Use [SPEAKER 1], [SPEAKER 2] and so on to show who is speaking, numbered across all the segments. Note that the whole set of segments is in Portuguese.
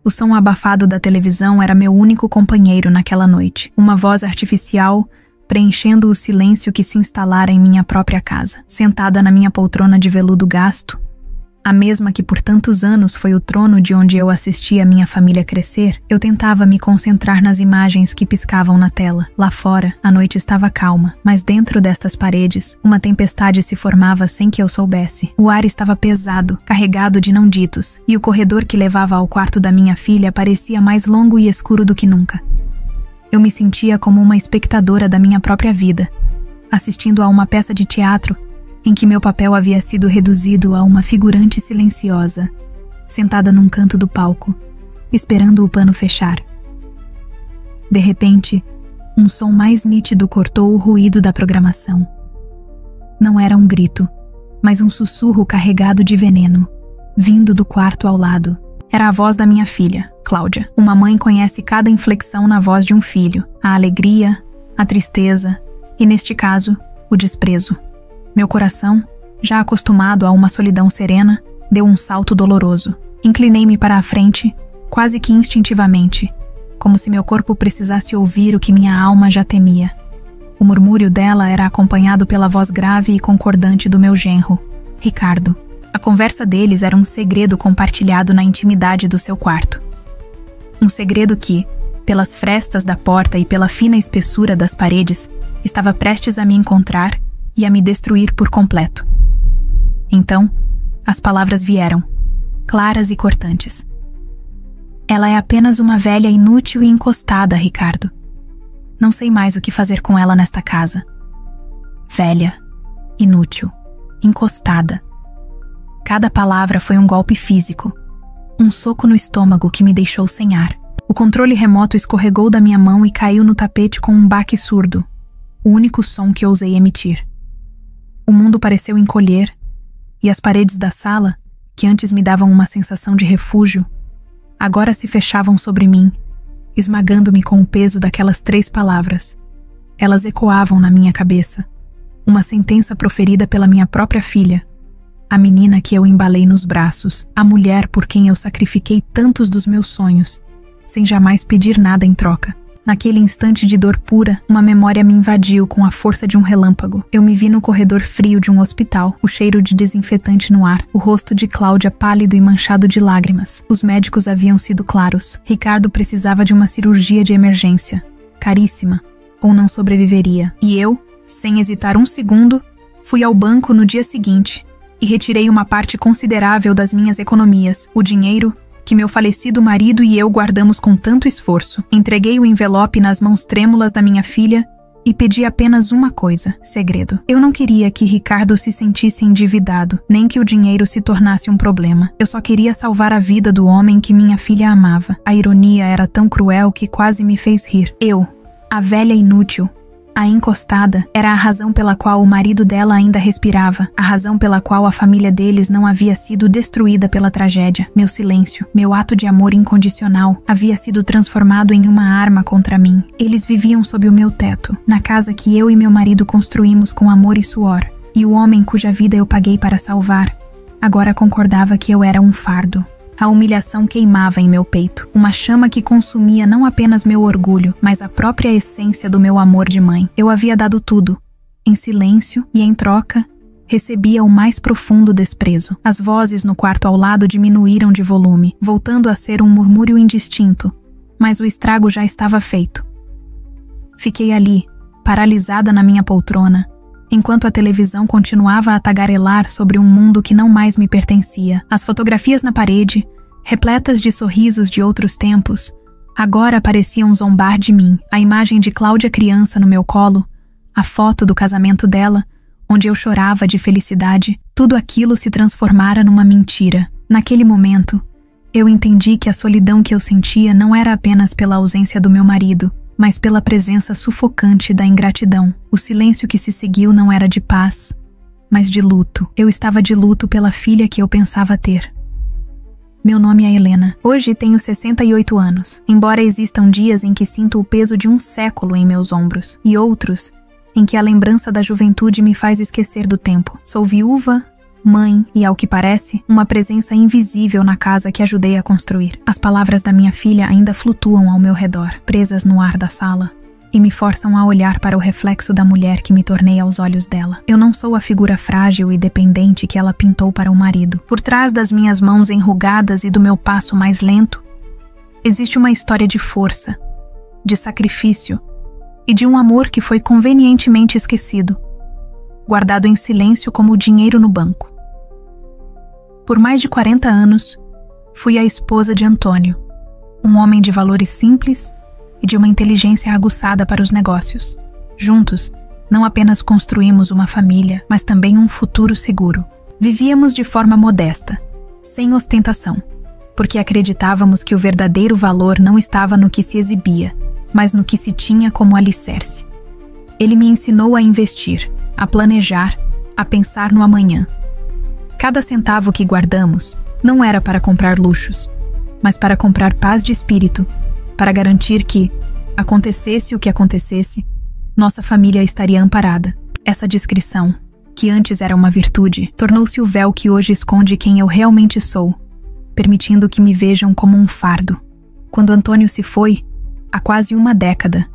[SPEAKER 1] O som abafado da televisão era meu único companheiro naquela noite. Uma voz artificial preenchendo o silêncio que se instalara em minha própria casa. Sentada na minha poltrona de veludo gasto, a mesma que por tantos anos foi o trono de onde eu assistia minha família crescer, eu tentava me concentrar nas imagens que piscavam na tela. Lá fora, a noite estava calma, mas dentro destas paredes, uma tempestade se formava sem que eu soubesse. O ar estava pesado, carregado de não ditos, e o corredor que levava ao quarto da minha filha parecia mais longo e escuro do que nunca. Eu me sentia como uma espectadora da minha própria vida, assistindo a uma peça de teatro em que meu papel havia sido reduzido a uma figurante silenciosa, sentada num canto do palco, esperando o pano fechar. De repente, um som mais nítido cortou o ruído da programação. Não era um grito, mas um sussurro carregado de veneno, vindo do quarto ao lado. Era a voz da minha filha, Cláudia. Uma mãe conhece cada inflexão na voz de um filho, a alegria, a tristeza e, neste caso, o desprezo. Meu coração, já acostumado a uma solidão serena, deu um salto doloroso. Inclinei-me para a frente, quase que instintivamente, como se meu corpo precisasse ouvir o que minha alma já temia. O murmúrio dela era acompanhado pela voz grave e concordante do meu genro, Ricardo. A conversa deles era um segredo compartilhado na intimidade do seu quarto. Um segredo que, pelas frestas da porta e pela fina espessura das paredes, estava prestes a me encontrar e a me destruir por completo. Então, as palavras vieram, claras e cortantes. Ela é apenas uma velha inútil e encostada, Ricardo. Não sei mais o que fazer com ela nesta casa. Velha, inútil, encostada. Cada palavra foi um golpe físico, um soco no estômago que me deixou sem ar. O controle remoto escorregou da minha mão e caiu no tapete com um baque surdo, o único som que ousei emitir. O mundo pareceu encolher, e as paredes da sala, que antes me davam uma sensação de refúgio, agora se fechavam sobre mim, esmagando-me com o peso daquelas 3 palavras. Elas ecoavam na minha cabeça, uma sentença proferida pela minha própria filha, a menina que eu embalei nos braços, a mulher por quem eu sacrifiquei tantos dos meus sonhos, sem jamais pedir nada em troca. Naquele instante de dor pura, uma memória me invadiu com a força de um relâmpago. Eu me vi no corredor frio de um hospital, o cheiro de desinfetante no ar, o rosto de Cláudia pálido e manchado de lágrimas. Os médicos haviam sido claros. Ricardo precisava de uma cirurgia de emergência, caríssima, ou não sobreviveria. E eu, sem hesitar um segundo, fui ao banco no dia seguinte e retirei uma parte considerável das minhas economias, o dinheiro que meu falecido marido e eu guardamos com tanto esforço. Entreguei o envelope nas mãos trêmulas da minha filha e pedi apenas uma coisa, segredo. Eu não queria que Ricardo se sentisse endividado, nem que o dinheiro se tornasse um problema. Eu só queria salvar a vida do homem que minha filha amava. A ironia era tão cruel que quase me fez rir. Eu, a velha inútil, a encostada, era a razão pela qual o marido dela ainda respirava, a razão pela qual a família deles não havia sido destruída pela tragédia. Meu silêncio, meu ato de amor incondicional, havia sido transformado em uma arma contra mim. Eles viviam sob o meu teto, na casa que eu e meu marido construímos com amor e suor, e o homem cuja vida eu paguei para salvar, agora concordava que eu era um fardo. A humilhação queimava em meu peito, uma chama que consumia não apenas meu orgulho, mas a própria essência do meu amor de mãe. Eu havia dado tudo, em silêncio, e em troca, recebia o mais profundo desprezo. As vozes no quarto ao lado diminuíram de volume, voltando a ser um murmúrio indistinto, mas o estrago já estava feito. Fiquei ali, paralisada na minha poltrona, enquanto a televisão continuava a tagarelar sobre um mundo que não mais me pertencia. As fotografias na parede, repletas de sorrisos de outros tempos, agora pareciam zombar de mim. A imagem de Cláudia criança no meu colo, a foto do casamento dela, onde eu chorava de felicidade, tudo aquilo se transformara numa mentira. Naquele momento, eu entendi que a solidão que eu sentia não era apenas pela ausência do meu marido, mas pela presença sufocante da ingratidão. O silêncio que se seguiu não era de paz, mas de luto. Eu estava de luto pela filha que eu pensava ter. Meu nome é Helena. Hoje tenho 68 anos, embora existam dias em que sinto o peso de um século em meus ombros, e outros em que a lembrança da juventude me faz esquecer do tempo. Sou viúva, mãe e, ao que parece, uma presença invisível na casa que ajudei a construir. As palavras da minha filha ainda flutuam ao meu redor, presas no ar da sala, e me forçam a olhar para o reflexo da mulher que me tornei aos olhos dela. Eu não sou a figura frágil e dependente que ela pintou para o marido. Por trás das minhas mãos enrugadas e do meu passo mais lento, existe uma história de força, de sacrifício e de um amor que foi convenientemente esquecido, guardado em silêncio como o dinheiro no banco. Por mais de 40 anos, fui a esposa de Antônio, um homem de valores simples e de uma inteligência aguçada para os negócios. Juntos, não apenas construímos uma família, mas também um futuro seguro. Vivíamos de forma modesta, sem ostentação, porque acreditávamos que o verdadeiro valor não estava no que se exibia, mas no que se tinha como alicerce. Ele me ensinou a investir, a planejar, a pensar no amanhã. Cada centavo que guardamos não era para comprar luxos, mas para comprar paz de espírito, para garantir que, acontecesse o que acontecesse, nossa família estaria amparada. Essa discrição, que antes era uma virtude, tornou-se o véu que hoje esconde quem eu realmente sou, permitindo que me vejam como um fardo. Quando Antônio se foi, há quase uma década,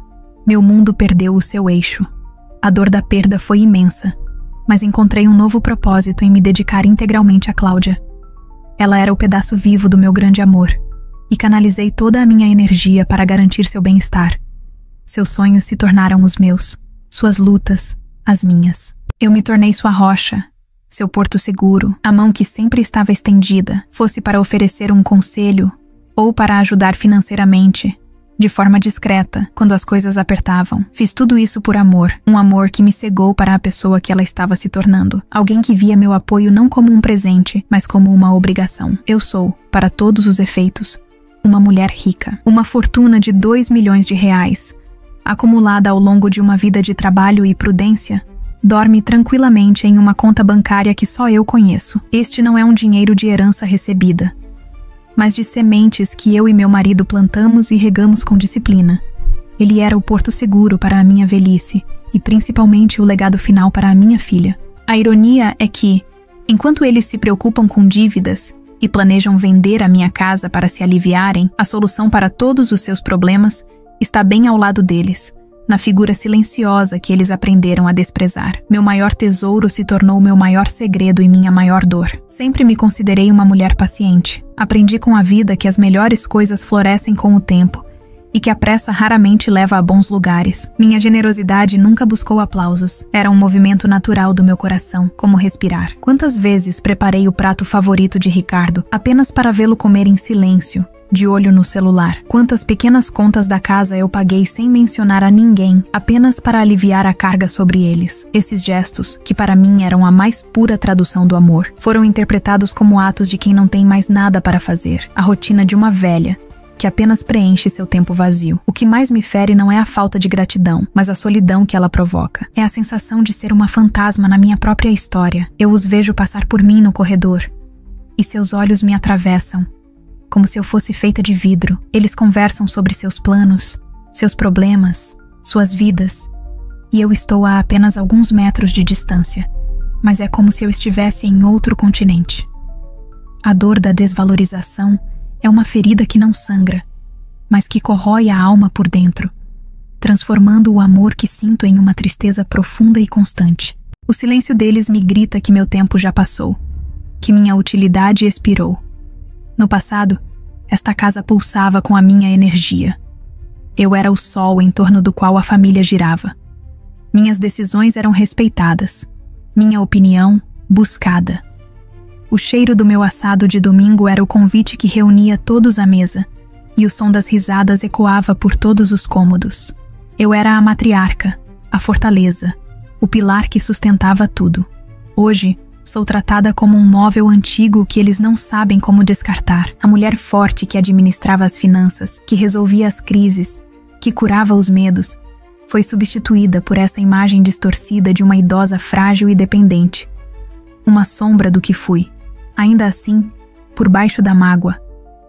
[SPEAKER 1] meu mundo perdeu o seu eixo. A dor da perda foi imensa, mas encontrei um novo propósito em me dedicar integralmente a Cláudia. Ela era o pedaço vivo do meu grande amor, e canalizei toda a minha energia para garantir seu bem-estar. Seus sonhos se tornaram os meus, suas lutas, as minhas. Eu me tornei sua rocha, seu porto seguro, a mão que sempre estava estendida, fosse para oferecer um conselho ou para ajudar financeiramente, de forma discreta, quando as coisas apertavam. Fiz tudo isso por amor, um amor que me cegou para a pessoa que ela estava se tornando. Alguém que via meu apoio não como um presente, mas como uma obrigação. Eu sou, para todos os efeitos, uma mulher rica. Uma fortuna de 2 milhões de reais, acumulada ao longo de uma vida de trabalho e prudência, dorme tranquilamente em uma conta bancária que só eu conheço. Este não é um dinheiro de herança recebida, mas de sementes que eu e meu marido plantamos e regamos com disciplina. Ele era o porto seguro para a minha velhice e principalmente o legado final para a minha filha. A ironia é que, enquanto eles se preocupam com dívidas e planejam vender a minha casa para se aliviarem, a solução para todos os seus problemas está bem ao lado deles, na figura silenciosa que eles aprenderam a desprezar. Meu maior tesouro se tornou meu maior segredo e minha maior dor. Sempre me considerei uma mulher paciente. Aprendi com a vida que as melhores coisas florescem com o tempo e que a pressa raramente leva a bons lugares. Minha generosidade nunca buscou aplausos. Era um movimento natural do meu coração, como respirar. Quantas vezes preparei o prato favorito de Ricardo apenas para vê-lo comer em silêncio, de olho no celular? Quantas pequenas contas da casa eu paguei sem mencionar a ninguém, apenas para aliviar a carga sobre eles? Esses gestos, que para mim eram a mais pura tradução do amor, foram interpretados como atos de quem não tem mais nada para fazer, a rotina de uma velha, que apenas preenche seu tempo vazio. O que mais me fere não é a falta de gratidão, mas a solidão que ela provoca. É a sensação de ser uma fantasma na minha própria história. Eu os vejo passar por mim no corredor, e seus olhos me atravessam, como se eu fosse feita de vidro. Eles conversam sobre seus planos, seus problemas, suas vidas, e eu estou a apenas alguns metros de distância, mas é como se eu estivesse em outro continente. A dor da desvalorização é uma ferida que não sangra, mas que corrói a alma por dentro, transformando o amor que sinto em uma tristeza profunda e constante. O silêncio deles me grita que meu tempo já passou, que minha utilidade expirou. No passado, esta casa pulsava com a minha energia. Eu era o sol em torno do qual a família girava. Minhas decisões eram respeitadas, minha opinião buscada. O cheiro do meu assado de domingo era o convite que reunia todos à mesa, e o som das risadas ecoava por todos os cômodos. Eu era a matriarca, a fortaleza, o pilar que sustentava tudo. Hoje, sou tratada como um móvel antigo que eles não sabem como descartar. A mulher forte que administrava as finanças, que resolvia as crises, que curava os medos, foi substituída por essa imagem distorcida de uma idosa frágil e dependente. Uma sombra do que fui. Ainda assim, por baixo da mágoa,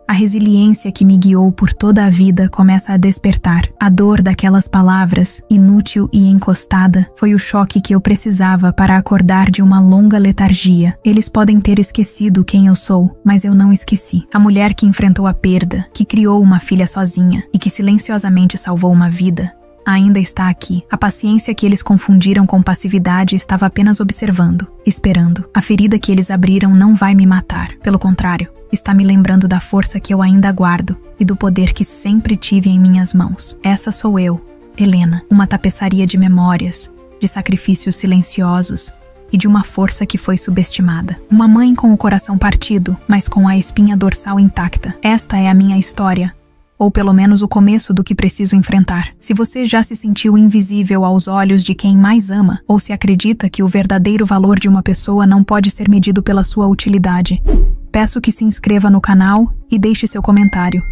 [SPEAKER 1] A resiliência que me guiou por toda a vida começa a despertar. A dor daquelas palavras, inútil e encostada, foi o choque que eu precisava para acordar de uma longa letargia. Eles podem ter esquecido quem eu sou, mas eu não esqueci. A mulher que enfrentou a perda, que criou uma filha sozinha e que silenciosamente salvou uma vida, ainda está aqui. A paciência que eles confundiram com passividade estava apenas observando, esperando. A ferida que eles abriram não vai me matar. Pelo contrário, está me lembrando da força que eu ainda guardo e do poder que sempre tive em minhas mãos. Essa sou eu, Helena, uma tapeçaria de memórias, de sacrifícios silenciosos e de uma força que foi subestimada. Uma mãe com o coração partido, mas com a espinha dorsal intacta. Esta é a minha história, ou pelo menos o começo do que preciso enfrentar. Se você já se sentiu invisível aos olhos de quem mais ama, ou se acredita que o verdadeiro valor de uma pessoa não pode ser medido pela sua utilidade, peço que se inscreva no canal e deixe seu comentário.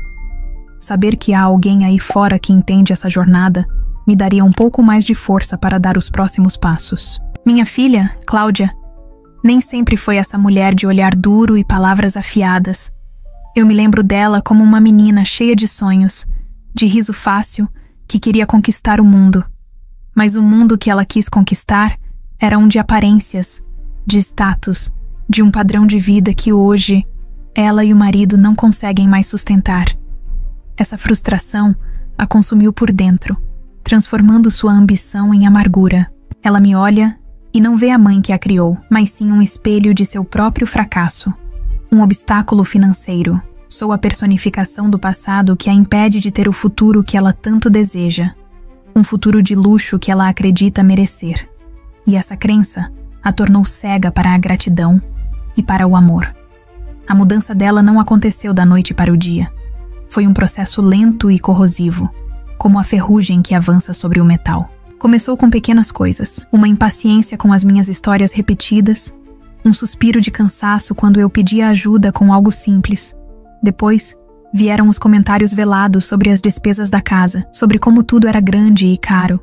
[SPEAKER 1] Saber que há alguém aí fora que entende essa jornada me daria um pouco mais de força para dar os próximos passos. Minha filha, Cláudia, nem sempre foi essa mulher de olhar duro e palavras afiadas. Eu me lembro dela como uma menina cheia de sonhos, de riso fácil, que queria conquistar o mundo. Mas o mundo que ela quis conquistar era um de aparências, de status, de um padrão de vida que hoje ela e o marido não conseguem mais sustentar. Essa frustração a consumiu por dentro, transformando sua ambição em amargura. Ela me olha e não vê a mãe que a criou, mas sim um espelho de seu próprio fracasso. Um obstáculo financeiro. Sou a personificação do passado que a impede de ter o futuro que ela tanto deseja. Um futuro de luxo que ela acredita merecer. E essa crença a tornou cega para a gratidão e para o amor. A mudança dela não aconteceu da noite para o dia. Foi um processo lento e corrosivo, como a ferrugem que avança sobre o metal. Começou com pequenas coisas, uma impaciência com as minhas histórias repetidas, um suspiro de cansaço quando eu pedia ajuda com algo simples. Depois, vieram os comentários velados sobre as despesas da casa, sobre como tudo era grande e caro.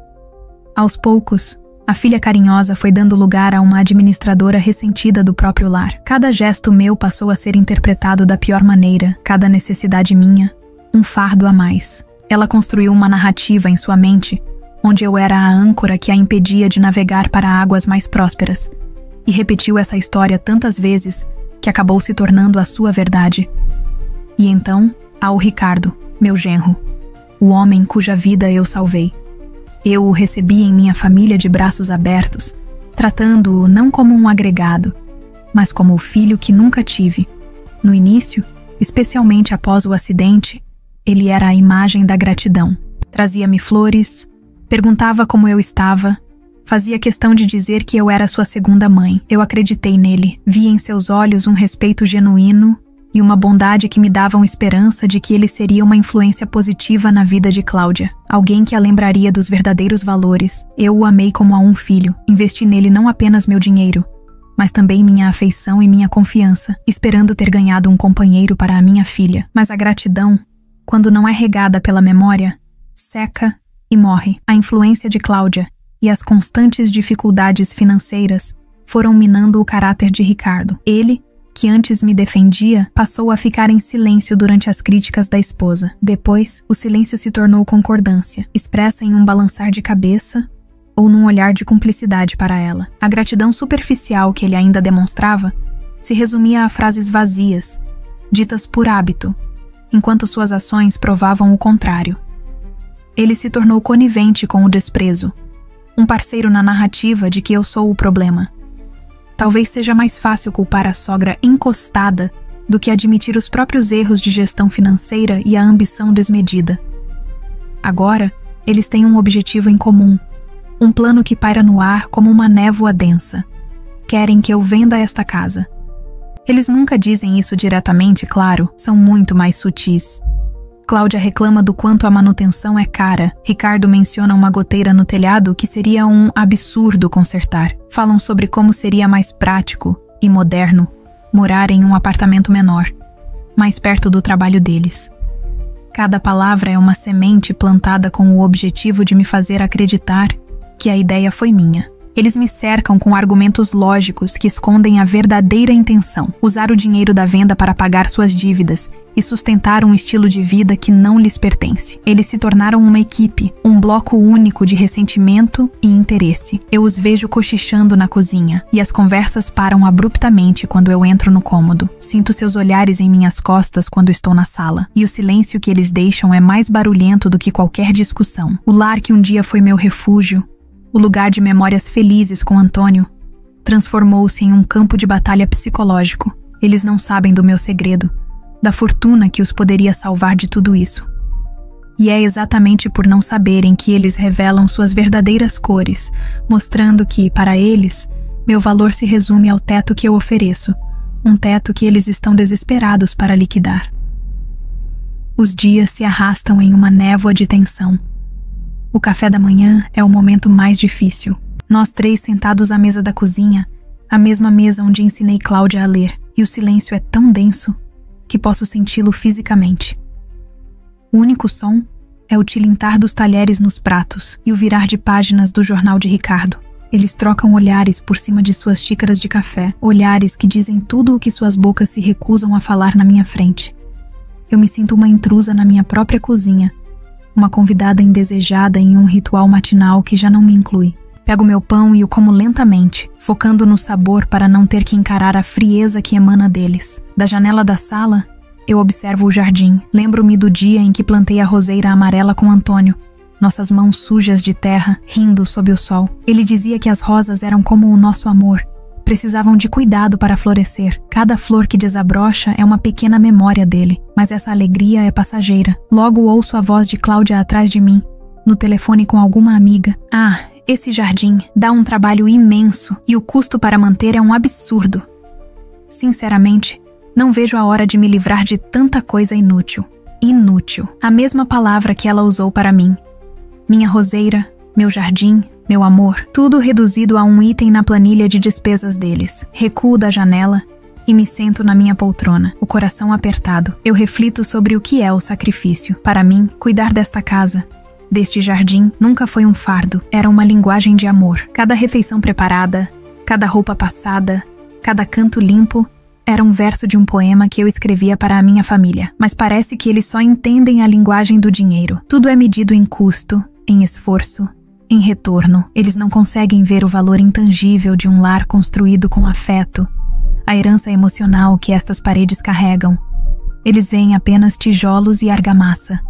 [SPEAKER 1] Aos poucos, a filha carinhosa foi dando lugar a uma administradora ressentida do próprio lar. Cada gesto meu passou a ser interpretado da pior maneira, cada necessidade minha, um fardo a mais. Ela construiu uma narrativa em sua mente, onde eu era a âncora que a impedia de navegar para águas mais prósperas, e repetiu essa história tantas vezes que acabou se tornando a sua verdade. E então, há o Ricardo, meu genro, o homem cuja vida eu salvei. Eu o recebi em minha família de braços abertos, tratando-o não como um agregado, mas como o filho que nunca tive. No início, especialmente após o acidente, ele era a imagem da gratidão. Trazia-me flores, perguntava como eu estava, fazia questão de dizer que eu era sua segunda mãe. Eu acreditei nele, vi em seus olhos um respeito genuíno e uma bondade que me davam esperança de que ele seria uma influência positiva na vida de Cláudia, alguém que a lembraria dos verdadeiros valores. Eu o amei como a um filho, investi nele não apenas meu dinheiro, mas também minha afeição e minha confiança, esperando ter ganhado um companheiro para a minha filha. Mas a gratidão, quando não é regada pela memória, seca e morre. A influência de Cláudia e as constantes dificuldades financeiras foram minando o caráter de Ricardo. Ele, que antes me defendia, passou a ficar em silêncio durante as críticas da esposa. Depois, o silêncio se tornou concordância, expressa em um balançar de cabeça ou num olhar de cumplicidade para ela. A gratidão superficial que ele ainda demonstrava se resumia a frases vazias, ditas por hábito, enquanto suas ações provavam o contrário. Ele se tornou conivente com o desprezo, um parceiro na narrativa de que eu sou o problema. Talvez seja mais fácil culpar a sogra encostada do que admitir os próprios erros de gestão financeira e a ambição desmedida. Agora, eles têm um objetivo em comum, um plano que paira no ar como uma névoa densa. Querem que eu venda esta casa. Eles nunca dizem isso diretamente, claro, são muito mais sutis. Cláudia reclama do quanto a manutenção é cara. Ricardo menciona uma goteira no telhado que seria um absurdo consertar. Falam sobre como seria mais prático e moderno morar em um apartamento menor, mais perto do trabalho deles. Cada palavra é uma semente plantada com o objetivo de me fazer acreditar que a ideia foi minha. Eles me cercam com argumentos lógicos que escondem a verdadeira intenção: usar o dinheiro da venda para pagar suas dívidas e sustentar um estilo de vida que não lhes pertence. Eles se tornaram uma equipe, um bloco único de ressentimento e interesse. Eu os vejo cochichando na cozinha, e as conversas param abruptamente quando eu entro no cômodo. Sinto seus olhares em minhas costas quando estou na sala, e o silêncio que eles deixam é mais barulhento do que qualquer discussão. O lar que um dia foi meu refúgio, o lugar de memórias felizes com Antônio, transformou-se em um campo de batalha psicológico. Eles não sabem do meu segredo, da fortuna que os poderia salvar de tudo isso. E é exatamente por não saberem que eles revelam suas verdadeiras cores, mostrando que, para eles, meu valor se resume ao teto que eu ofereço, um teto que eles estão desesperados para liquidar. Os dias se arrastam em uma névoa de tensão. O café da manhã é o momento mais difícil. Nós três sentados à mesa da cozinha, a mesma mesa onde ensinei Cláudia a ler, e o silêncio é tão denso que posso senti-lo fisicamente. O único som é o tilintar dos talheres nos pratos e o virar de páginas do jornal de Ricardo. Eles trocam olhares por cima de suas xícaras de café, olhares que dizem tudo o que suas bocas se recusam a falar na minha frente. Eu me sinto uma intrusa na minha própria cozinha, uma convidada indesejada em um ritual matinal que já não me inclui. Pego meu pão e o como lentamente, focando no sabor para não ter que encarar a frieza que emana deles. Da janela da sala, eu observo o jardim. Lembro-me do dia em que plantei a roseira amarela com Antônio, nossas mãos sujas de terra, rindo sob o sol. Ele dizia que as rosas eram como o nosso amor. Precisavam de cuidado para florescer. Cada flor que desabrocha é uma pequena memória dele, mas essa alegria é passageira. Logo ouço a voz de Cláudia atrás de mim, no telefone com alguma amiga. Esse jardim dá um trabalho imenso e o custo para manter é um absurdo. Sinceramente, não vejo a hora de me livrar de tanta coisa inútil. Inútil. A mesma palavra que ela usou para mim. Minha roseira, meu jardim, meu amor, tudo reduzido a um item na planilha de despesas deles. Recuo da janela e me sento na minha poltrona, o coração apertado. Eu reflito sobre o que é o sacrifício. Para mim, cuidar desta casa, deste jardim, nunca foi um fardo, era uma linguagem de amor. Cada refeição preparada, cada roupa passada, cada canto limpo, era um verso de um poema que eu escrevia para a minha família. Mas parece que eles só entendem a linguagem do dinheiro. Tudo é medido em custo, em esforço, em retorno. Eles não conseguem ver o valor intangível de um lar construído com afeto, a herança emocional que estas paredes carregam. Eles veem apenas tijolos e argamassa,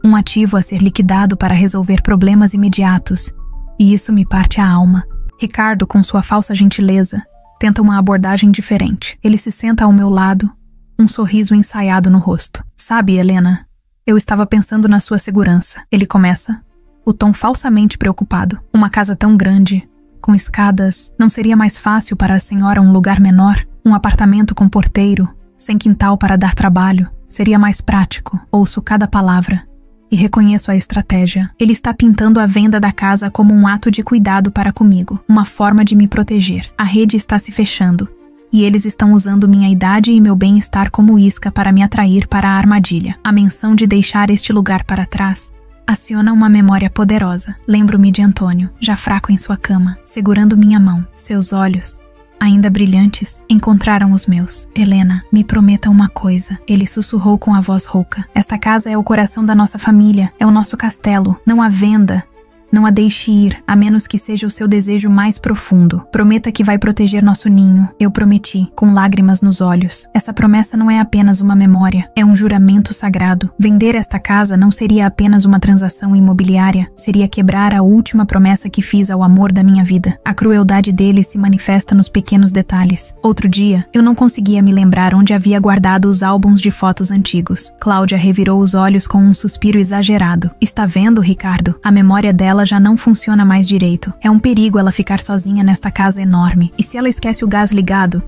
[SPEAKER 1] um ativo a ser liquidado para resolver problemas imediatos, e isso me parte a alma. Ricardo, com sua falsa gentileza, tenta uma abordagem diferente. Ele se senta ao meu lado, um sorriso ensaiado no rosto. Sabe, Helena, eu estava pensando na sua segurança. Ele começa, o tom falsamente preocupado. Uma casa tão grande, com escadas, não seria mais fácil para a senhora um lugar menor? Um apartamento com porteiro, sem quintal para dar trabalho? Seria mais prático. Ouço cada palavra e reconheço a estratégia. Ele está pintando a venda da casa como um ato de cuidado para comigo, uma forma de me proteger. A rede está se fechando, e eles estão usando minha idade e meu bem-estar como isca para me atrair para a armadilha. A menção de deixar este lugar para trás aciona uma memória poderosa. Lembro-me de Antônio, já fraco em sua cama, segurando minha mão. Seus olhos, ainda brilhantes, encontraram os meus. Helena, me prometa uma coisa. Ele sussurrou com a voz rouca. Esta casa é o coração da nossa família, é o nosso castelo. Não há venda. Não a deixe ir, a menos que seja o seu desejo mais profundo. Prometa que vai proteger nosso ninho. Eu prometi, com lágrimas nos olhos. Essa promessa não é apenas uma memória, é um juramento sagrado. Vender esta casa não seria apenas uma transação imobiliária, seria quebrar a última promessa que fiz ao amor da minha vida. A crueldade dele se manifesta nos pequenos detalhes. Outro dia, eu não conseguia me lembrar onde havia guardado os álbuns de fotos antigos. Cláudia revirou os olhos com um suspiro exagerado. Está vendo, Ricardo? A memória dela já não funciona mais direito. É um perigo ela ficar sozinha nesta casa enorme. E se ela esquece o gás ligado?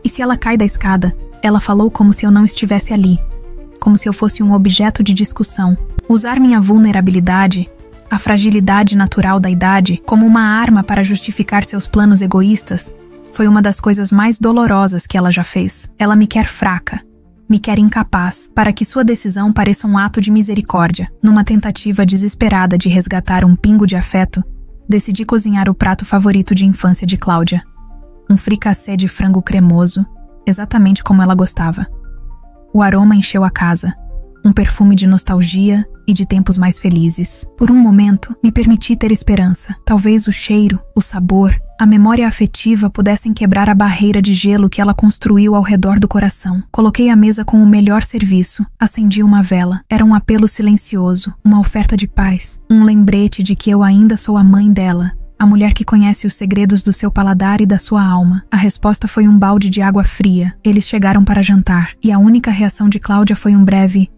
[SPEAKER 1] E se ela cai da escada? Ela falou como se eu não estivesse ali, como se eu fosse um objeto de discussão. Usar minha vulnerabilidade, a fragilidade natural da idade, como uma arma para justificar seus planos egoístas, foi uma das coisas mais dolorosas que ela já fez. Ela me quer fraca, me quer incapaz, para que sua decisão pareça um ato de misericórdia. Numa tentativa desesperada de resgatar um pingo de afeto, decidi cozinhar o prato favorito de infância de Cláudia. Um fricassê de frango cremoso, exatamente como ela gostava. O aroma encheu a casa, um perfume de nostalgia e de tempos mais felizes. Por um momento, me permiti ter esperança. Talvez o cheiro, o sabor, a memória afetiva pudessem quebrar a barreira de gelo que ela construiu ao redor do coração. Coloquei a mesa com o melhor serviço, acendi uma vela. Era um apelo silencioso, uma oferta de paz, um lembrete de que eu ainda sou a mãe dela, a mulher que conhece os segredos do seu paladar e da sua alma. A resposta foi um balde de água fria. Eles chegaram para jantar, e a única reação de Cláudia foi um breve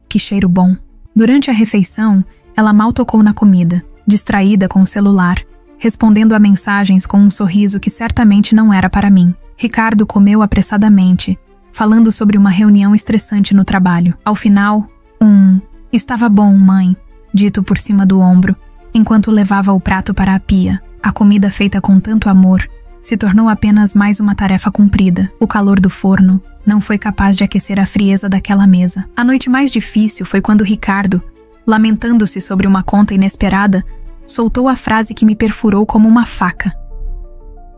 [SPEAKER 1] que cheiro bom. Durante a refeição, ela mal tocou na comida, distraída com o celular, respondendo a mensagens com um sorriso que certamente não era para mim. Ricardo comeu apressadamente, falando sobre uma reunião estressante no trabalho. Ao final, "Estava bom, mãe", dito por cima do ombro, enquanto levava o prato para a pia. A comida feita com tanto amor se tornou apenas mais uma tarefa cumprida. O calor do forno não foi capaz de aquecer a frieza daquela mesa. A noite mais difícil foi quando Ricardo, lamentando-se sobre uma conta inesperada, soltou a frase que me perfurou como uma faca.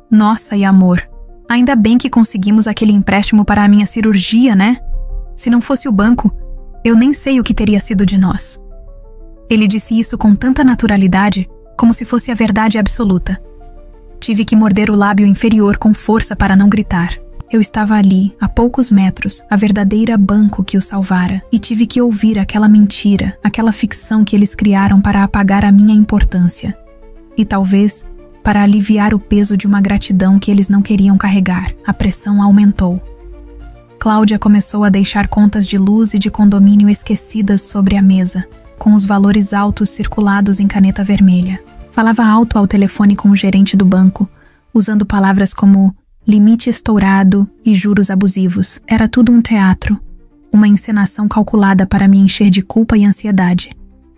[SPEAKER 1] "Nossa, e amor, ainda bem que conseguimos aquele empréstimo para a minha cirurgia, né? Se não fosse o banco, eu nem sei o que teria sido de nós." Ele disse isso com tanta naturalidade, como se fosse a verdade absoluta. Tive que morder o lábio inferior com força para não gritar. Eu estava ali, a poucos metros, a verdadeira banco que o salvara, e tive que ouvir aquela mentira, aquela ficção que eles criaram para apagar a minha importância. E talvez para aliviar o peso de uma gratidão que eles não queriam carregar. A pressão aumentou. Cláudia começou a deixar contas de luz e de condomínio esquecidas sobre a mesa, com os valores altos circulados em caneta vermelha. Falava alto ao telefone com o gerente do banco, usando palavras como limite estourado e juros abusivos. Era tudo um teatro, uma encenação calculada para me encher de culpa e ansiedade.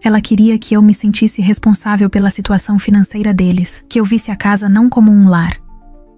[SPEAKER 1] Ela queria que eu me sentisse responsável pela situação financeira deles, que eu visse a casa não como um lar,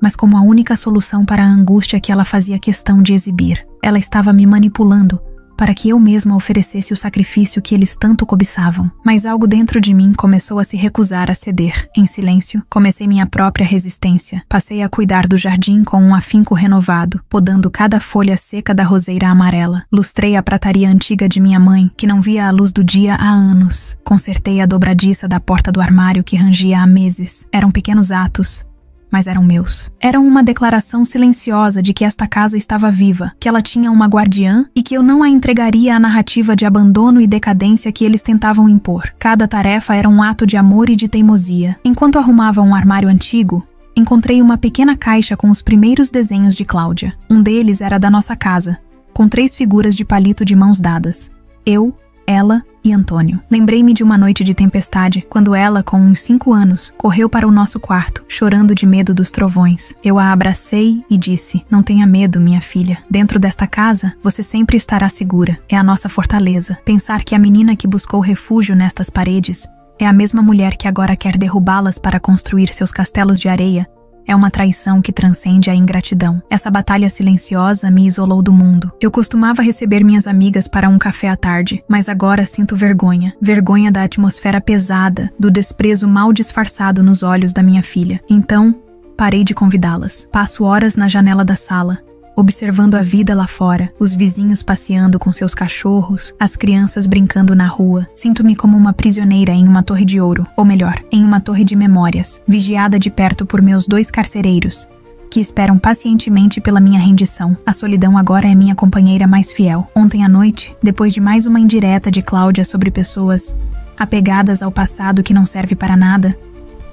[SPEAKER 1] mas como a única solução para a angústia que ela fazia questão de exibir. Ela estava me manipulando para que eu mesma oferecesse o sacrifício que eles tanto cobiçavam. Mas algo dentro de mim começou a se recusar a ceder. Em silêncio, comecei minha própria resistência. Passei a cuidar do jardim com um afinco renovado, podando cada folha seca da roseira amarela. Lustrei a prataria antiga de minha mãe, que não via a luz do dia há anos. Consertei a dobradiça da porta do armário que rangia há meses. Eram pequenos atos, mas eram meus. Eram uma declaração silenciosa de que esta casa estava viva, que ela tinha uma guardiã e que eu não a entregaria à narrativa de abandono e decadência que eles tentavam impor. Cada tarefa era um ato de amor e de teimosia. Enquanto arrumava um armário antigo, encontrei uma pequena caixa com os primeiros desenhos de Cláudia. Um deles era da nossa casa, com 3 figuras de palito de mãos dadas. Eu, ela e Antônio. Lembrei-me de uma noite de tempestade, quando ela, com uns 5 anos, correu para o nosso quarto, chorando de medo dos trovões. Eu a abracei e disse: "Não tenha medo, minha filha. Dentro desta casa, você sempre estará segura. É a nossa fortaleza. Pensar que a menina que buscou refúgio nestas paredes é a mesma mulher que agora quer derrubá-las para construir seus castelos de areia é uma traição que transcende a ingratidão. Essa batalha silenciosa me isolou do mundo. Eu costumava receber minhas amigas para um café à tarde, mas agora sinto vergonha. Vergonha da atmosfera pesada, do desprezo mal disfarçado nos olhos da minha filha. Então, parei de convidá-las. Passo horas na janela da sala, observando a vida lá fora, os vizinhos passeando com seus cachorros, as crianças brincando na rua. Sinto-me como uma prisioneira em uma torre de ouro, ou melhor, em uma torre de memórias, vigiada de perto por meus 2 carcereiros, que esperam pacientemente pela minha rendição. A solidão agora é minha companheira mais fiel. Ontem à noite, depois de mais uma indireta de Cláudia sobre pessoas apegadas ao passado que não serve para nada,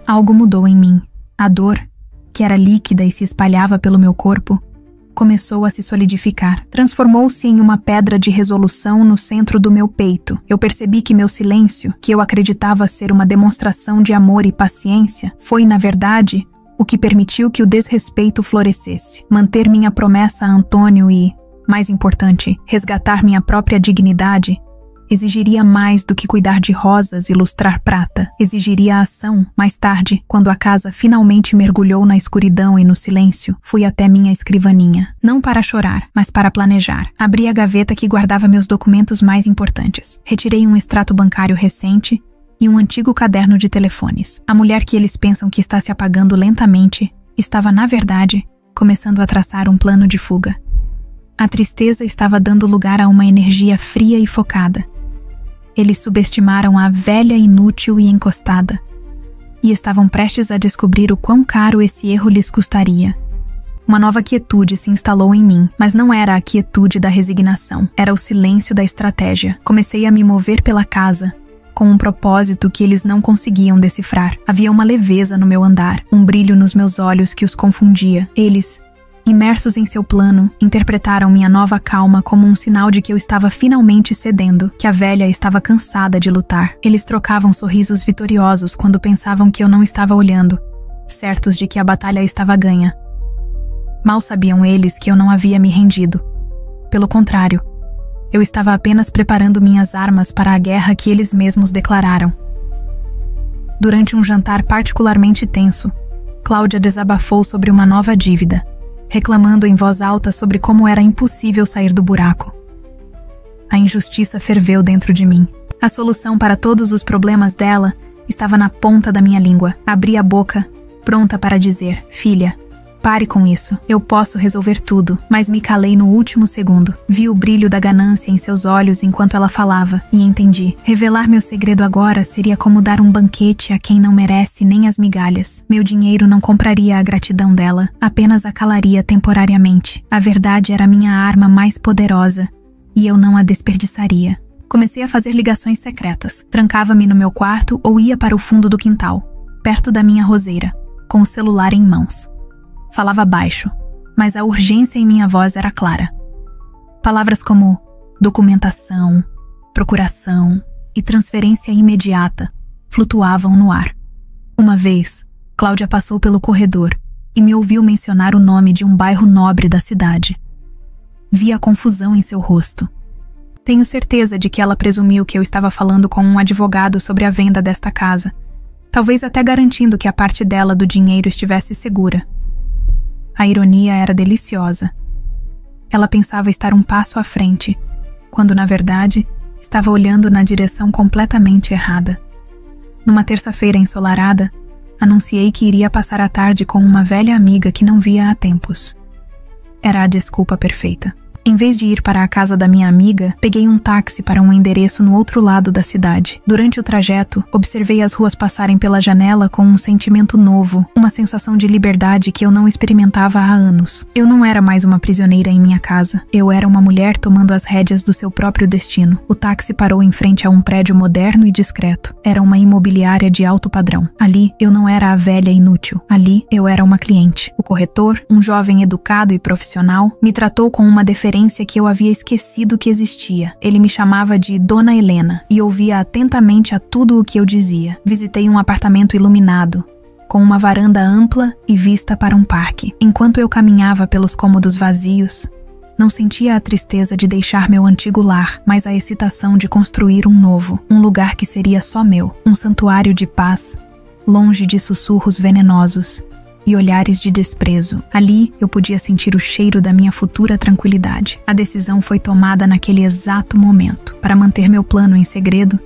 [SPEAKER 1] algo mudou em mim. A dor, que era líquida e se espalhava pelo meu corpo, começou a se solidificar. Transformou-se em uma pedra de resolução no centro do meu peito. Eu percebi que meu silêncio, que eu acreditava ser uma demonstração de amor e paciência, foi, na verdade, o que permitiu que o desrespeito florescesse. Manter minha promessa a Antônio e, mais importante, resgatar minha própria dignidade, exigiria mais do que cuidar de rosas e lustrar prata. Exigiria a ação. Mais tarde, quando a casa finalmente mergulhou na escuridão e no silêncio, fui até minha escrivaninha. Não para chorar, mas para planejar. Abri a gaveta que guardava meus documentos mais importantes. Retirei um extrato bancário recente, e um antigo caderno de telefones. A mulher que eles pensam que está se apagando lentamente estava, na verdade, começando a traçar um plano de fuga. A tristeza estava dando lugar a uma energia fria e focada. Eles subestimaram a velha inútil e encostada, e estavam prestes a descobrir o quão caro esse erro lhes custaria. Uma nova quietude se instalou em mim, mas não era a quietude da resignação, era o silêncio da estratégia. Comecei a me mover pela casa, com um propósito que eles não conseguiam decifrar. Havia uma leveza no meu andar, um brilho nos meus olhos que os confundia. Eles, imersos em seu plano, interpretaram minha nova calma como um sinal de que eu estava finalmente cedendo, que a velha estava cansada de lutar. Eles trocavam sorrisos vitoriosos quando pensavam que eu não estava olhando, certos de que a batalha estava ganha. Mal sabiam eles que eu não havia me rendido. Pelo contrário, eu estava apenas preparando minhas armas para a guerra que eles mesmos declararam. Durante um jantar particularmente tenso, Cláudia desabafou sobre uma nova dívida, reclamando em voz alta sobre como era impossível sair do buraco. A injustiça ferveu dentro de mim. A solução para todos os problemas dela estava na ponta da minha língua. Abri a boca, pronta para dizer: filha, pare com isso, eu posso resolver tudo, mas me calei no último segundo. Vi o brilho da ganância em seus olhos enquanto ela falava, e entendi. Revelar meu segredo agora seria como dar um banquete a quem não merece nem as migalhas. Meu dinheiro não compraria a gratidão dela, apenas a calaria temporariamente. A verdade era minha arma mais poderosa, e eu não a desperdiçaria. Comecei a fazer ligações secretas. Trancava-me no meu quarto ou ia para o fundo do quintal, perto da minha roseira, com o celular em mãos. Falava baixo, mas a urgência em minha voz era clara. Palavras como documentação, procuração e transferência imediata flutuavam no ar. Uma vez, Cláudia passou pelo corredor e me ouviu mencionar o nome de um bairro nobre da cidade. Vi a confusão em seu rosto. Tenho certeza de que ela presumiu que eu estava falando com um advogado sobre a venda desta casa, talvez até garantindo que a parte dela do dinheiro estivesse segura. A ironia era deliciosa. Ela pensava estar um passo à frente, quando, na verdade, estava olhando na direção completamente errada. Numa terça-feira ensolarada, anunciei que iria passar a tarde com uma velha amiga que não via há tempos. Era a desculpa perfeita. Em vez de ir para a casa da minha amiga, peguei um táxi para um endereço no outro lado da cidade. Durante o trajeto, observei as ruas passarem pela janela com um sentimento novo, uma sensação de liberdade que eu não experimentava há anos. Eu não era mais uma prisioneira em minha casa. Eu era uma mulher tomando as rédeas do seu próprio destino. O táxi parou em frente a um prédio moderno e discreto. Era uma imobiliária de alto padrão. Ali, eu não era a velha inútil. Ali, eu era uma cliente. O corretor, um jovem educado e profissional, me tratou com uma deferência que eu havia esquecido que existia. Ele me chamava de Dona Helena e ouvia atentamente a tudo o que eu dizia. Visitei um apartamento iluminado, com uma varanda ampla e vista para um parque. Enquanto eu caminhava pelos cômodos vazios, não sentia a tristeza de deixar meu antigo lar, mas a excitação de construir um novo, um lugar que seria só meu, um santuário de paz, longe de sussurros venenosos e olhares de desprezo. Ali, eu podia sentir o cheiro da minha futura tranquilidade. A decisão foi tomada naquele exato momento. Para manter meu plano em segredo,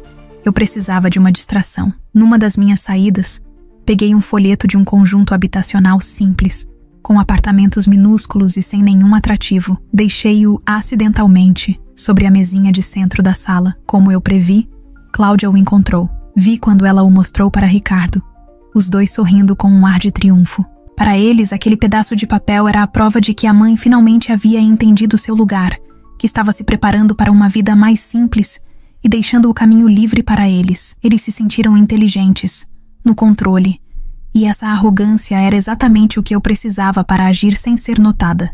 [SPEAKER 1] eu precisava de uma distração. Numa das minhas saídas, peguei um folheto de um conjunto habitacional simples, com apartamentos minúsculos e sem nenhum atrativo. Deixei-o acidentalmente sobre a mesinha de centro da sala. Como eu previ, Cláudia o encontrou. Vi quando ela o mostrou para Ricardo, os dois sorrindo com um ar de triunfo. Para eles, aquele pedaço de papel era a prova de que a mãe finalmente havia entendido seu lugar, que estava se preparando para uma vida mais simples e deixando o caminho livre para eles. Eles se sentiram inteligentes, no controle, e essa arrogância era exatamente o que eu precisava para agir sem ser notada.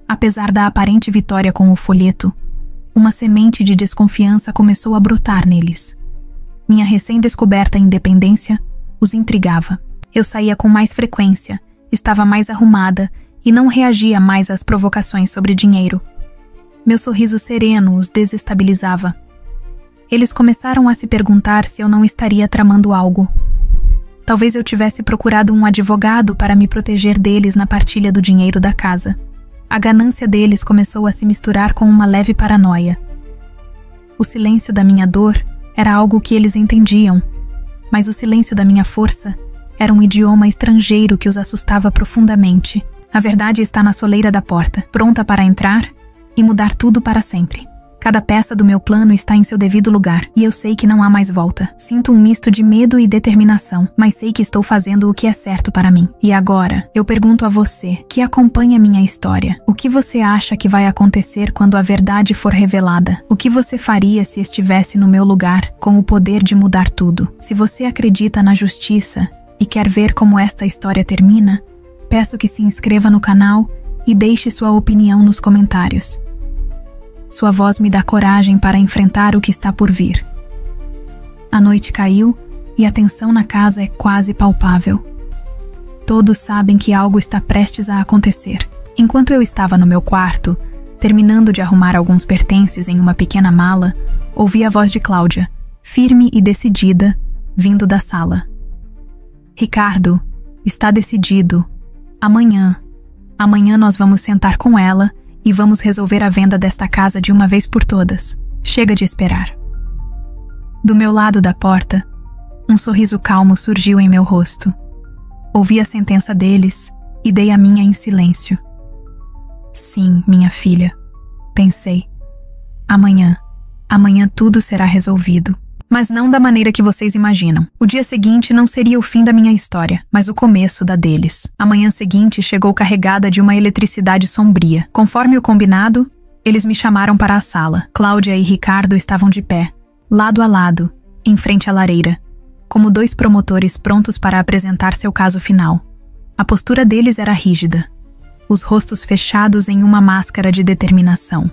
[SPEAKER 1] Apesar da aparente vitória com o folheto, uma semente de desconfiança começou a brotar neles. Minha recém-descoberta independência os intrigava. Eu saía com mais frequência, estava mais arrumada e não reagia mais às provocações sobre dinheiro. Meu sorriso sereno os desestabilizava. Eles começaram a se perguntar se eu não estaria tramando algo. Talvez eu tivesse procurado um advogado para me proteger deles na partilha do dinheiro da casa. A ganância deles começou a se misturar com uma leve paranoia. O silêncio da minha dor Era algo que eles entendiam, mas o silêncio da minha força era um idioma estrangeiro que os assustava profundamente. A verdade está na soleira da porta, pronta para entrar e mudar tudo para sempre. Cada peça do meu plano está em seu devido lugar, e eu sei que não há mais volta. Sinto um misto de medo e determinação, mas sei que estou fazendo o que é certo para mim. E agora, eu pergunto a você, que acompanha minha história, o que você acha que vai acontecer quando a verdade for revelada? O que você faria se estivesse no meu lugar, com o poder de mudar tudo? Se você acredita na justiça e quer ver como esta história termina, peço que se inscreva no canal e deixe sua opinião nos comentários. Sua voz me dá coragem para enfrentar o que está por vir. A noite caiu e a tensão na casa é quase palpável. Todos sabem que algo está prestes a acontecer. Enquanto eu estava no meu quarto, terminando de arrumar alguns pertences em uma pequena mala, ouvi a voz de Cláudia, firme e decidida, vindo da sala. Ricardo, está decidido. Amanhã nós vamos sentar com ela e vamos resolver a venda desta casa de uma vez por todas. Chega de esperar. Do meu lado da porta, um sorriso calmo surgiu em meu rosto. Ouvi a sentença deles e dei a minha em silêncio. Sim, minha filha, pensei. Amanhã tudo será resolvido. Mas não da maneira que vocês imaginam. O dia seguinte não seria o fim da minha história, mas o começo da deles. A manhã seguinte chegou carregada de uma eletricidade sombria. Conforme o combinado, eles me chamaram para a sala. Cláudia e Ricardo estavam de pé, lado a lado, em frente à lareira, como dois promotores prontos para apresentar seu caso final. A postura deles era rígida, os rostos fechados em uma máscara de determinação.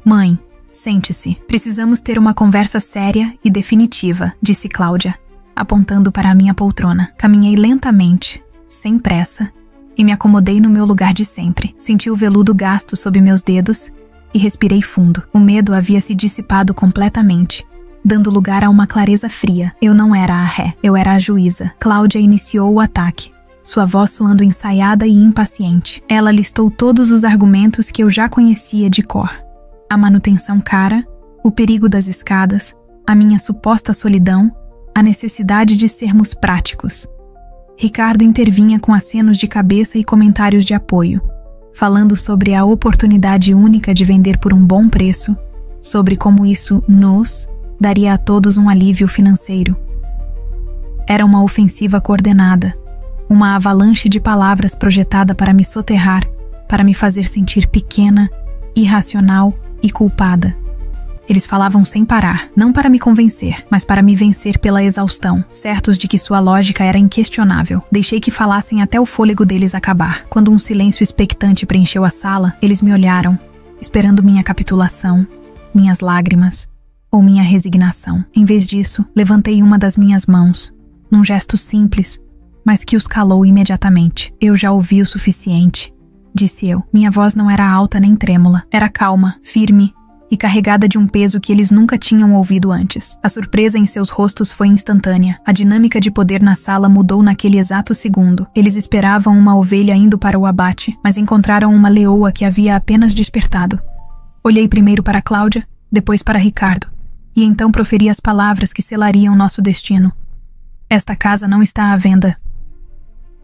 [SPEAKER 1] Mãe, sente-se. Precisamos ter uma conversa séria e definitiva, disse Cláudia, apontando para a minha poltrona. Caminhei lentamente, sem pressa, e me acomodei no meu lugar de sempre. Senti o veludo gasto sob meus dedos e respirei fundo. O medo havia se dissipado completamente, dando lugar a uma clareza fria. Eu não era a ré, eu era a juíza. Cláudia iniciou o ataque, sua voz soando ensaiada e impaciente. Ela listou todos os argumentos que eu já conhecia de cor. A manutenção cara, o perigo das escadas, a minha suposta solidão, a necessidade de sermos práticos. Ricardo intervinha com acenos de cabeça e comentários de apoio, falando sobre a oportunidade única de vender por um bom preço, sobre como isso nos daria a todos um alívio financeiro. Era uma ofensiva coordenada, uma avalanche de palavras projetada para me soterrar, para me fazer sentir pequena, irracional e culpada. Eles falavam sem parar, não para me convencer, mas para me vencer pela exaustão, certos de que sua lógica era inquestionável. Deixei que falassem até o fôlego deles acabar. Quando um silêncio expectante preencheu a sala, eles me olharam, esperando minha capitulação, minhas lágrimas ou minha resignação. Em vez disso, levantei uma das minhas mãos, num gesto simples, mas que os calou imediatamente. Eu já ouvi o suficiente, disse eu. Minha voz não era alta nem trêmula, era calma, firme e carregada de um peso que eles nunca tinham ouvido antes. A surpresa em seus rostos foi instantânea. A dinâmica de poder na sala mudou naquele exato segundo. Eles esperavam uma ovelha indo para o abate, mas encontraram uma leoa que havia apenas despertado. Olhei primeiro para Cláudia, depois para Ricardo, e então proferi as palavras que selariam nosso destino. Esta casa não está à venda.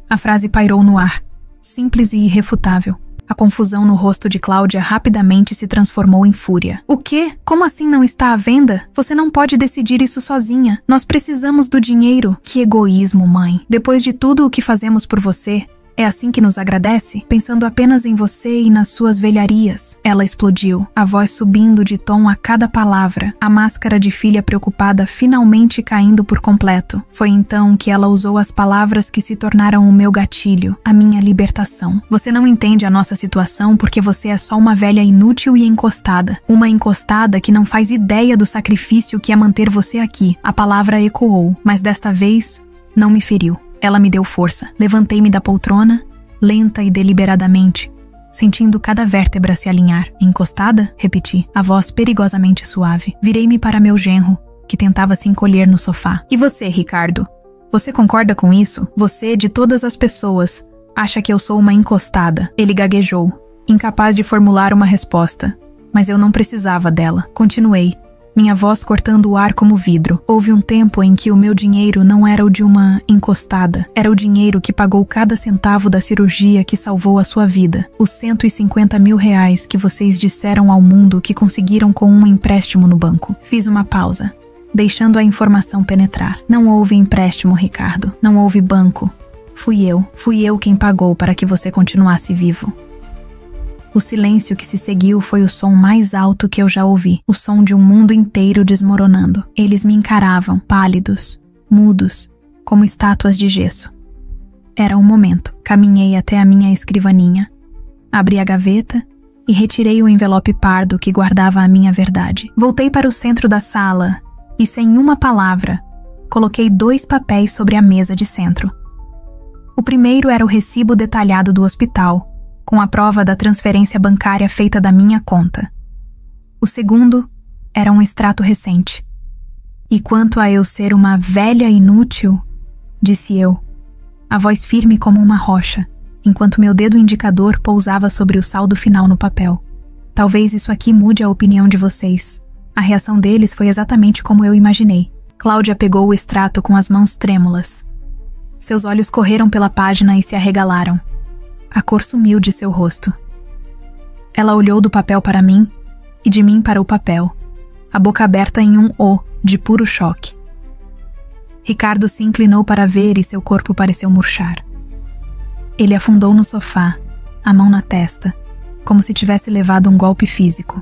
[SPEAKER 1] A frase pairou no ar, simples e irrefutável. A confusão no rosto de Cláudia rapidamente se transformou em fúria. O quê? Como assim não está à venda? Você não pode decidir isso sozinha. Nós precisamos do dinheiro. Que egoísmo, mãe. Depois de tudo o que fazemos por você, é assim que nos agradece? Pensando apenas em você e nas suas velharias. Ela explodiu, a voz subindo de tom a cada palavra, a máscara de filha preocupada finalmente caindo por completo. Foi então que ela usou as palavras que se tornaram o meu gatilho, a minha libertação. Você não entende a nossa situação porque você é só uma velha inútil e encostada. Uma encostada que não faz ideia do sacrifício que é manter você aqui. A palavra ecoou, mas desta vez não me feriu. Ela me deu força. Levantei-me da poltrona, lenta e deliberadamente, sentindo cada vértebra se alinhar. Encostada? Repeti, a voz perigosamente suave. Virei-me para meu genro, que tentava se encolher no sofá. E você, Ricardo? Você concorda com isso? Você, de todas as pessoas, acha que eu sou uma encostada? Ele gaguejou, incapaz de formular uma resposta. Mas eu não precisava dela. Continuei, minha voz cortando o ar como vidro. Houve um tempo em que o meu dinheiro não era o de uma encostada. Era o dinheiro que pagou cada centavo da cirurgia que salvou a sua vida. Os 150 mil reais que vocês disseram ao mundo que conseguiram com um empréstimo no banco. Fiz uma pausa, deixando a informação penetrar. Não houve empréstimo, Ricardo. Não houve banco. Fui eu quem pagou para que você continuasse vivo. O silêncio que se seguiu foi o som mais alto que eu já ouvi, o som de um mundo inteiro desmoronando. Eles me encaravam, pálidos, mudos, como estátuas de gesso. Era um momento. Caminhei até a minha escrivaninha, abri a gaveta e retirei o envelope pardo que guardava a minha verdade. Voltei para o centro da sala e, sem uma palavra, coloquei 2 papéis sobre a mesa de centro. O primeiro era o recibo detalhado do hospital, com a prova da transferência bancária feita da minha conta. O segundo era um extrato recente. E quanto a eu ser uma velha inútil, disse eu, a voz firme como uma rocha, enquanto meu dedo indicador pousava sobre o saldo final no papel. Talvez isso aqui mude a opinião de vocês. A reação deles foi exatamente como eu imaginei. Cláudia pegou o extrato com as mãos trêmulas. Seus olhos correram pela página e se arregalaram. A cor sumiu de seu rosto. Ela olhou do papel para mim e de mim para o papel, a boca aberta em um O de puro choque. Ricardo se inclinou para ver e seu corpo pareceu murchar. Ele afundou no sofá, a mão na testa, como se tivesse levado um golpe físico.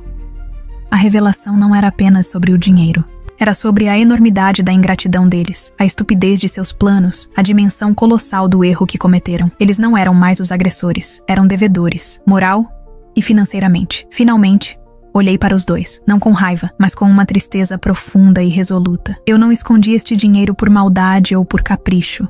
[SPEAKER 1] A revelação não era apenas sobre o dinheiro. Era sobre a enormidade da ingratidão deles, a estupidez de seus planos, a dimensão colossal do erro que cometeram. Eles não eram mais os agressores, eram devedores, moral e financeiramente. Finalmente, olhei para os dois, não com raiva, mas com uma tristeza profunda e resoluta. Eu não escondi este dinheiro por maldade ou por capricho.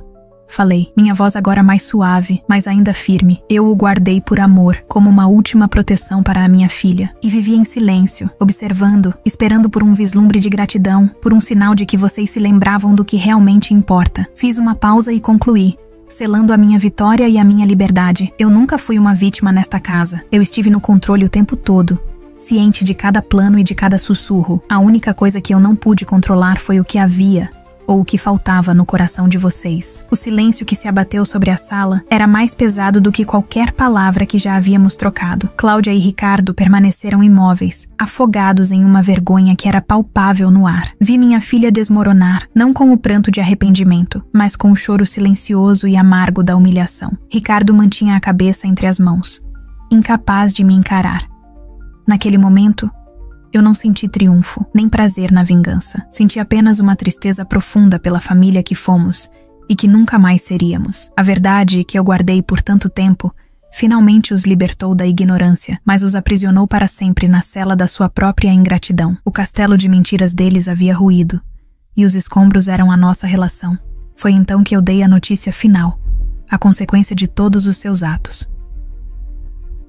[SPEAKER 1] Falei, minha voz agora mais suave, mas ainda firme. Eu o guardei por amor, como uma última proteção para a minha filha. E vivi em silêncio, observando, esperando por um vislumbre de gratidão, por um sinal de que vocês se lembravam do que realmente importa. Fiz uma pausa e concluí, selando a minha vitória e a minha liberdade. Eu nunca fui uma vítima nesta casa. Eu estive no controle o tempo todo, ciente de cada plano e de cada sussurro. A única coisa que eu não pude controlar foi o que havia, ou o que faltava no coração de vocês. O silêncio que se abateu sobre a sala era mais pesado do que qualquer palavra que já havíamos trocado. Cláudia e Ricardo permaneceram imóveis, afogados em uma vergonha que era palpável no ar. Vi minha filha desmoronar, não com o pranto de arrependimento, mas com o choro silencioso e amargo da humilhação. Ricardo mantinha a cabeça entre as mãos, incapaz de me encarar. Naquele momento, eu não senti triunfo, nem prazer na vingança. Senti apenas uma tristeza profunda pela família que fomos e que nunca mais seríamos. A verdade que eu guardei por tanto tempo finalmente os libertou da ignorância, mas os aprisionou para sempre na cela da sua própria ingratidão. O castelo de mentiras deles havia ruído, e os escombros eram a nossa relação. Foi então que eu dei a notícia final, a consequência de todos os seus atos.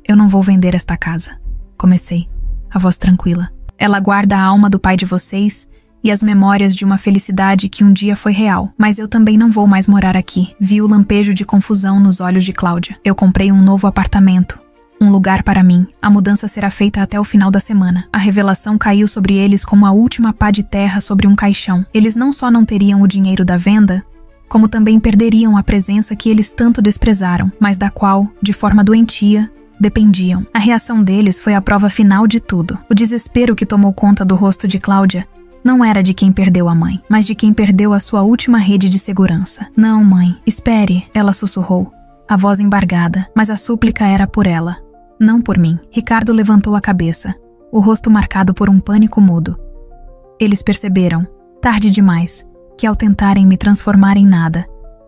[SPEAKER 1] Eu não vou vender esta casa, comecei, a voz tranquila. Ela guarda a alma do pai de vocês e as memórias de uma felicidade que um dia foi real. Mas eu também não vou mais morar aqui. Vi o lampejo de confusão nos olhos de Cláudia. Eu comprei um novo apartamento, um lugar para mim. A mudança será feita até o final da semana. A revelação caiu sobre eles como a última pá de terra sobre um caixão. Eles não só não teriam o dinheiro da venda, como também perderiam a presença que eles tanto desprezaram, mas da qual, de forma doentia, dependiam. A reação deles foi a prova final de tudo. O desespero que tomou conta do rosto de Cláudia não era de quem perdeu a mãe, mas de quem perdeu a sua última rede de segurança. Não, mãe, espere, ela sussurrou, a voz embargada, mas a súplica era por ela, não por mim. Ricardo levantou a cabeça, o rosto marcado por um pânico mudo. Eles perceberam, tarde demais, que ao tentarem me transformar em nada,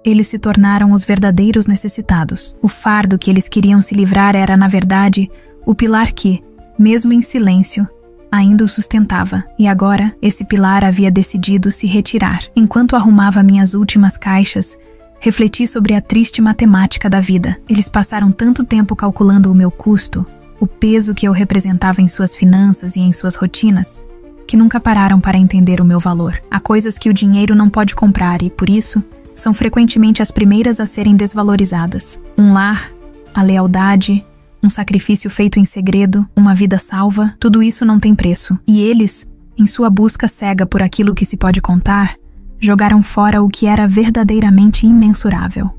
[SPEAKER 1] eles se tornaram os verdadeiros necessitados. O fardo que eles queriam se livrar era, na verdade, o pilar que, mesmo em silêncio, ainda o sustentava. E agora, esse pilar havia decidido se retirar. Enquanto arrumava minhas últimas caixas, refleti sobre a triste matemática da vida. Eles passaram tanto tempo calculando o meu custo, o peso que eu representava em suas finanças e em suas rotinas, que nunca pararam para entender o meu valor. Há coisas que o dinheiro não pode comprar e, por isso, são frequentemente as primeiras a serem desvalorizadas. Um lar, a lealdade, um sacrifício feito em segredo, uma vida salva, tudo isso não tem preço. E eles em sua busca cega por aquilo que se pode contar, jogaram fora o que era verdadeiramente imensurável.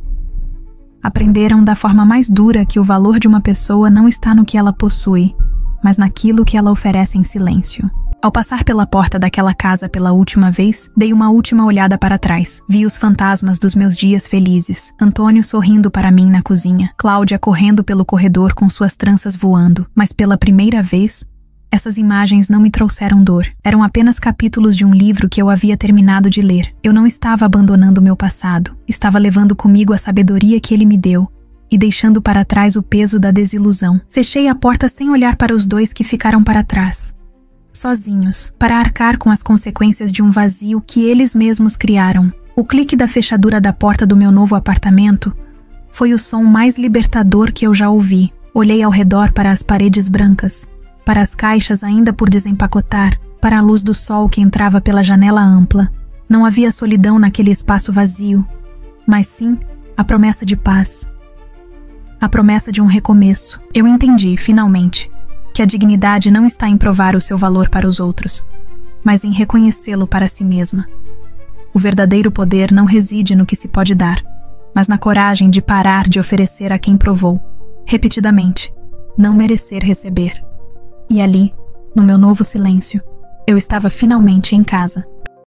[SPEAKER 1] Aprenderam da forma mais dura que o valor de uma pessoa não está no que ela possui, mas naquilo que ela oferece em silêncio. Ao passar pela porta daquela casa pela última vez, dei uma última olhada para trás. Vi os fantasmas dos meus dias felizes. Antônio sorrindo para mim na cozinha. Cláudia correndo pelo corredor com suas tranças voando. Mas pela primeira vez, essas imagens não me trouxeram dor. Eram apenas capítulos de um livro que eu havia terminado de ler. Eu não estava abandonando o meu passado. Estava levando comigo a sabedoria que ele me deu e deixando para trás o peso da desilusão. Fechei a porta sem olhar para os dois que ficaram para trás, sozinhos, para arcar com as consequências de um vazio que eles mesmos criaram. O clique da fechadura da porta do meu novo apartamento foi o som mais libertador que eu já ouvi. Olhei ao redor para as paredes brancas, para as caixas ainda por desempacotar, para a luz do sol que entrava pela janela ampla. Não havia solidão naquele espaço vazio, mas sim a promessa de paz. A promessa de um recomeço. Eu entendi, finalmente, que a dignidade não está em provar o seu valor para os outros, mas em reconhecê-lo para si mesma. O verdadeiro poder não reside no que se pode dar, mas na coragem de parar de oferecer a quem provou, repetidamente, não merecer receber. E ali, no meu novo silêncio, eu estava finalmente em casa.